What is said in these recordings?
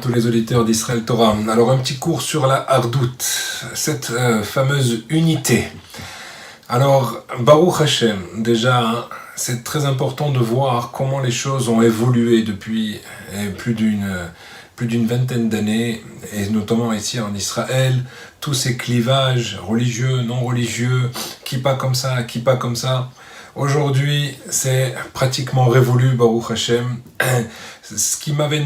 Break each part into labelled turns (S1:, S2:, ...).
S1: tous les auditeurs d'Israël Torah. Alors un petit cours sur la Hardout, cette fameuse unité. Alors Baruch Hashem, déjà c'est très important de voir comment les choses ont évolué depuis plus d'une vingtaine d'années, et notamment ici en Israël, tous ces clivages religieux, non religieux, qui pas comme ça, qui pas comme ça. Aujourd'hui, c'est pratiquement révolu, Baruch Hashem. Ce qui m'avait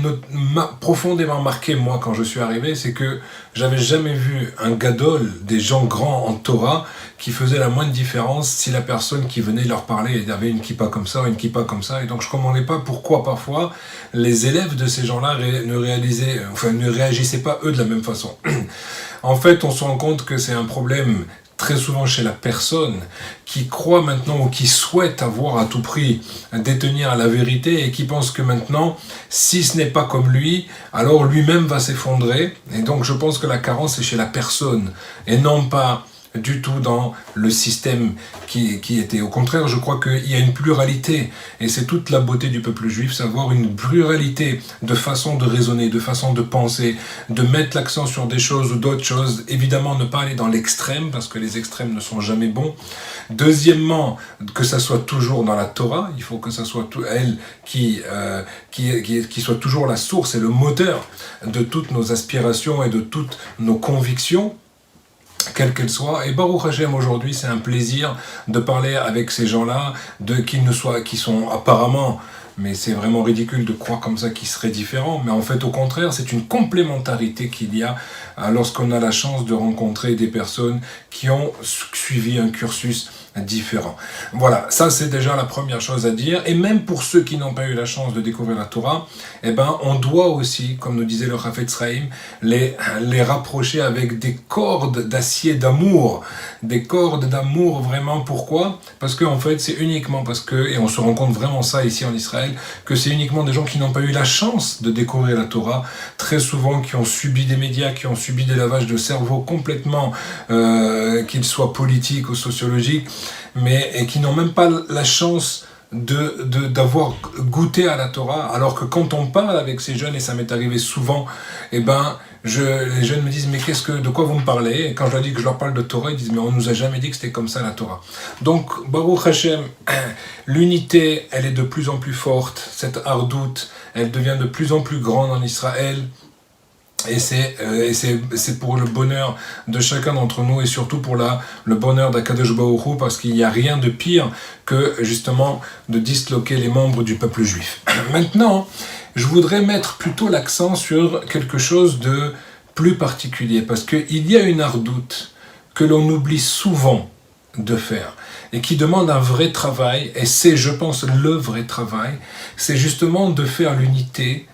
S1: profondément marqué, moi, quand je suis arrivé, c'est que j'avais jamais vu un gadol, des gens grands en Torah, qui faisaient la moindre différence si la personne qui venait leur parler avait une kippa comme ça, une kippa comme ça. Et donc, je ne comprenais pas pourquoi, parfois, les élèves de ces gens-là ne réagissaient pas, eux, de la même façon. En fait, on se rend compte que c'est un problème très souvent chez la personne qui croit maintenant ou qui souhaite avoir à tout prix détenir la vérité et qui pense que maintenant, si ce n'est pas comme lui, alors lui-même va s'effondrer. Et donc je pense que la carence est chez la personne et non pas du tout dans le système qui était. Au contraire, je crois qu'il y a une pluralité, et c'est toute la beauté du peuple juif, savoir une pluralité de façons de raisonner, de façons de penser, de mettre l'accent sur des choses ou d'autres choses. Évidemment, ne pas aller dans l'extrême, parce que les extrêmes ne sont jamais bons. Deuxièmement, que ça soit toujours dans la Torah, il faut que ça soit elle qui soit toujours la source et le moteur de toutes nos aspirations et de toutes nos convictions, quelle qu'elle soit. Et Baruch Hashem, aujourd'hui, c'est un plaisir de parler avec ces gens-là, qui sont apparemment, mais c'est vraiment ridicule de croire comme ça qu'ils seraient différents, mais en fait, au contraire, c'est une complémentarité qu'il y a lorsqu'on a la chance de rencontrer des personnes qui ont suivi un cursus différent. Voilà, ça c'est déjà la première chose à dire. Et même pour ceux qui n'ont pas eu la chance de découvrir la Torah, on doit aussi, comme nous disait le Chafetz Chaim, les rapprocher avec des cordes d'acier d'amour. Des cordes d'amour, vraiment. Pourquoi ? Parce qu'en fait, c'est uniquement et on se rend compte vraiment ça ici en Israël, que c'est uniquement des gens qui n'ont pas eu la chance de découvrir la Torah, très souvent qui ont subi des médias, qui ont subi des lavages de cerveau complètement, qu'ils soient politiques ou sociologiques, et qui n'ont même pas la chance d'avoir goûté à la Torah, alors que quand on parle avec ces jeunes, et ça m'est arrivé souvent, les jeunes me disent, mais de quoi vous me parlez ? Et quand je leur dis que je leur parle de Torah, ils disent, mais on nous a jamais dit que c'était comme ça la Torah. Donc, Baruch Hashem, l'unité, elle est de plus en plus forte, cette Hardout, elle devient de plus en plus grande en Israël. Et c'est pour le bonheur de chacun d'entre nous, et surtout pour le bonheur d'Akadosh Baruch Hu, parce qu'il n'y a rien de pire que justement de disloquer les membres du peuple juif. Maintenant, je voudrais mettre plutôt l'accent sur quelque chose de plus particulier, parce qu'il y a une Hardout que l'on oublie souvent de faire, et qui demande un vrai travail, et c'est, je pense, le vrai travail, c'est justement de faire l'unité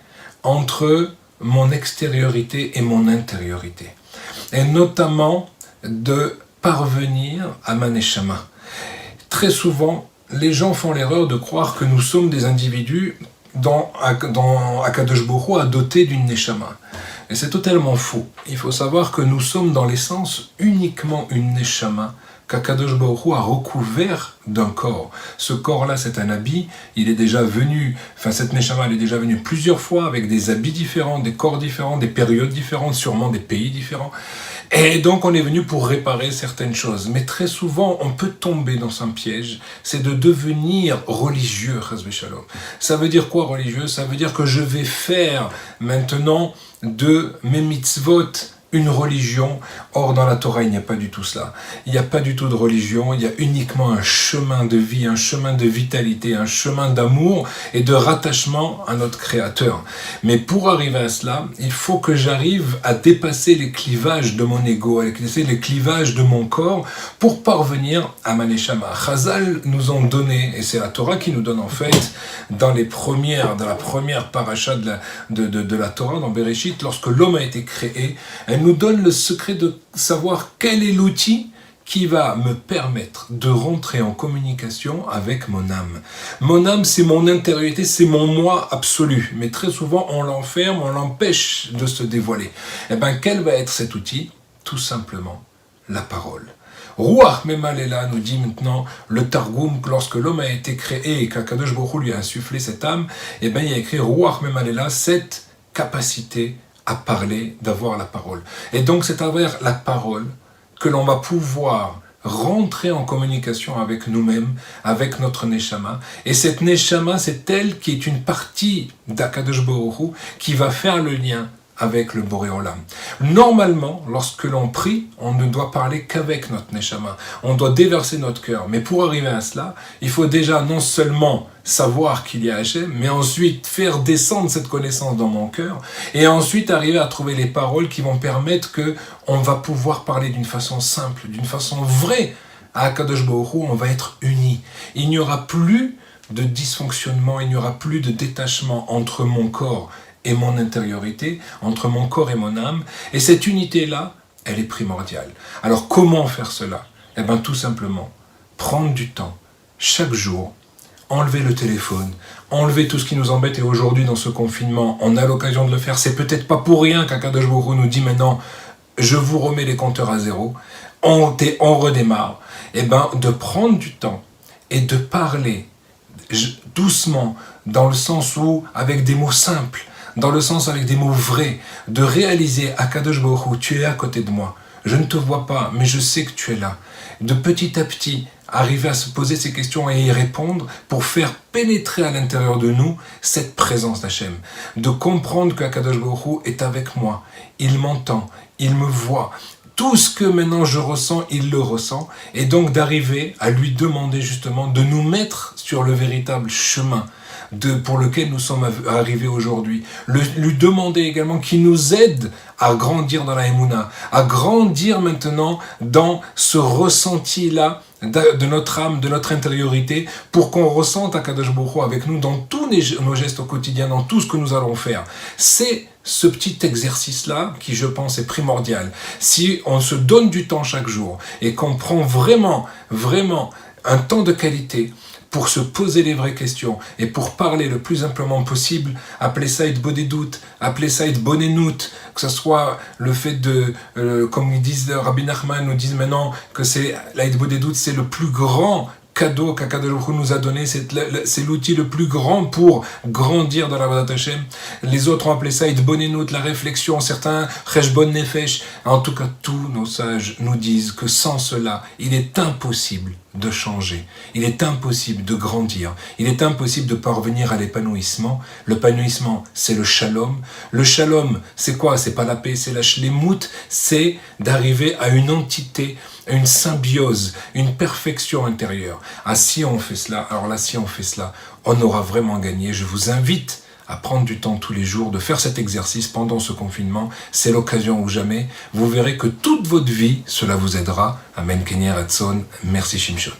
S1: entre mon extériorité et mon intériorité. Et notamment de parvenir à ma neshama. Très souvent, les gens font l'erreur de croire que nous sommes des individus dans Akadosh Baruch Hu dotés d'une neshama. Et c'est totalement faux. Il faut savoir que nous sommes dans l'essence uniquement une neshama qu'Akadosh Baruch Hu a recouvert d'un corps. Ce corps-là, c'est un habit, cette neshama, elle est déjà venue plusieurs fois avec des habits différents, des corps différents, des périodes différentes, sûrement des pays différents. Et donc, on est venu pour réparer certaines choses. Mais très souvent, on peut tomber dans un piège, c'est de devenir religieux, chas v'shalom. Ça veut dire quoi, religieux ? Ça veut dire que je vais faire maintenant de mes mitzvot une religion. Or, dans la Torah, il n'y a pas du tout cela. Il n'y a pas du tout de religion, il y a uniquement un chemin de vie, un chemin de vitalité, un chemin d'amour et de rattachement à notre Créateur. Mais pour arriver à cela, il faut que j'arrive à dépasser les clivages de mon ego, à dépasser les clivages de mon corps pour parvenir à ma neshama. Chazal nous ont donné, et c'est la Torah qui nous donne en fait, dans la première paracha de la Torah, dans Bereshit, lorsque l'homme a été créé, elle nous donne le secret de savoir quel est l'outil qui va me permettre de rentrer en communication avec mon âme. Mon âme, c'est mon intériorité, c'est mon moi absolu. Mais très souvent, on l'enferme, on l'empêche de se dévoiler. Quel va être cet outil ? Tout simplement, la parole. Ruach Memalela nous dit maintenant le Targum, que lorsque l'homme a été créé et qu'Akadosh Baruch Hu lui a insufflé cette âme, il y a écrit Ruach Memalela, cette capacité à parler, d'avoir la parole. Et donc c'est à travers la parole que l'on va pouvoir rentrer en communication avec nous-mêmes, avec notre Neshama. Et cette Neshama, c'est elle qui est une partie d'Akadosh Baruch Hu qui va faire le lien avec le Boré Olam. Normalement, lorsque l'on prie, on ne doit parler qu'avec notre Neshama. On doit déverser notre cœur. Mais pour arriver à cela, il faut déjà non seulement savoir qu'il y a Hachem, mais ensuite faire descendre cette connaissance dans mon cœur, et ensuite arriver à trouver les paroles qui vont permettre que on va pouvoir parler d'une façon simple, d'une façon vraie. À Akadosh Baruch Hu, on va être unis. Il n'y aura plus de dysfonctionnement, il n'y aura plus de détachement entre mon corps et mon intériorité, entre mon corps et mon âme, et cette unité-là, elle est primordiale. Alors comment faire cela? Eh bien tout simplement, prendre du temps, chaque jour, enlever le téléphone, enlever tout ce qui nous embête, et aujourd'hui dans ce confinement, on a l'occasion de le faire, c'est peut-être pas pour rien qu'Akadosh Baruch Hu nous dit maintenant, je vous remets les compteurs à zéro, on redémarre, eh bien de prendre du temps et de parler doucement, dans le sens où, avec des mots simples, dans le sens avec des mots vrais, de réaliser Akadosh Baruch Hu, tu es à côté de moi, je ne te vois pas, mais je sais que tu es là. De petit à petit, arriver à se poser ces questions et y répondre pour faire pénétrer à l'intérieur de nous cette présence d'Hachem. De comprendre qu'Akadosh Baruch Hu est avec moi, il m'entend, il me voit. Tout ce que maintenant je ressens, il le ressent. Et donc d'arriver à lui demander justement de nous mettre sur le véritable chemin pour lequel nous sommes arrivés aujourd'hui. Lui demander également qu'il nous aide à grandir dans la Emouna, à grandir maintenant dans ce ressenti-là de notre âme, de notre intériorité, pour qu'on ressente Akadosh Baruch Hu avec nous dans tous nos gestes au quotidien, dans tout ce que nous allons faire. C'est ce petit exercice-là qui, je pense, est primordial. Si on se donne du temps chaque jour et qu'on prend vraiment un temps de qualité pour se poser les vraies questions et pour parler le plus simplement possible, appelez ça être bodédout, appelez ça être bonnénout, que ce soit le fait de, comme ils disent, Rabbi Nachman nous disent maintenant que c'est l'aïd bodédout, c'est le plus grand cadeau qu'Akadosh Baruch Hu nous a donné, c'est l'outil le plus grand pour grandir dans la Vodat Hashem. Les autres ont appelé ça It Bonenout, la réflexion, certains Cheshbon Nefesh. En tout cas, tous nos sages nous disent que sans cela, il est impossible de changer, il est impossible de grandir, il est impossible de parvenir à l'épanouissement. L'épanouissement, c'est le shalom. Le shalom, c'est quoi? C'est pas la paix, c'est la shlemout, c'est d'arriver à une entité, une symbiose, une perfection intérieure. Ah, si on fait cela, alors là, si on fait cela, on aura vraiment gagné. Je vous invite à prendre du temps tous les jours, de faire cet exercice pendant ce confinement. C'est l'occasion ou jamais. Vous verrez que toute votre vie, cela vous aidera. Amen, Kenyer Hatson. Merci, Shimshon.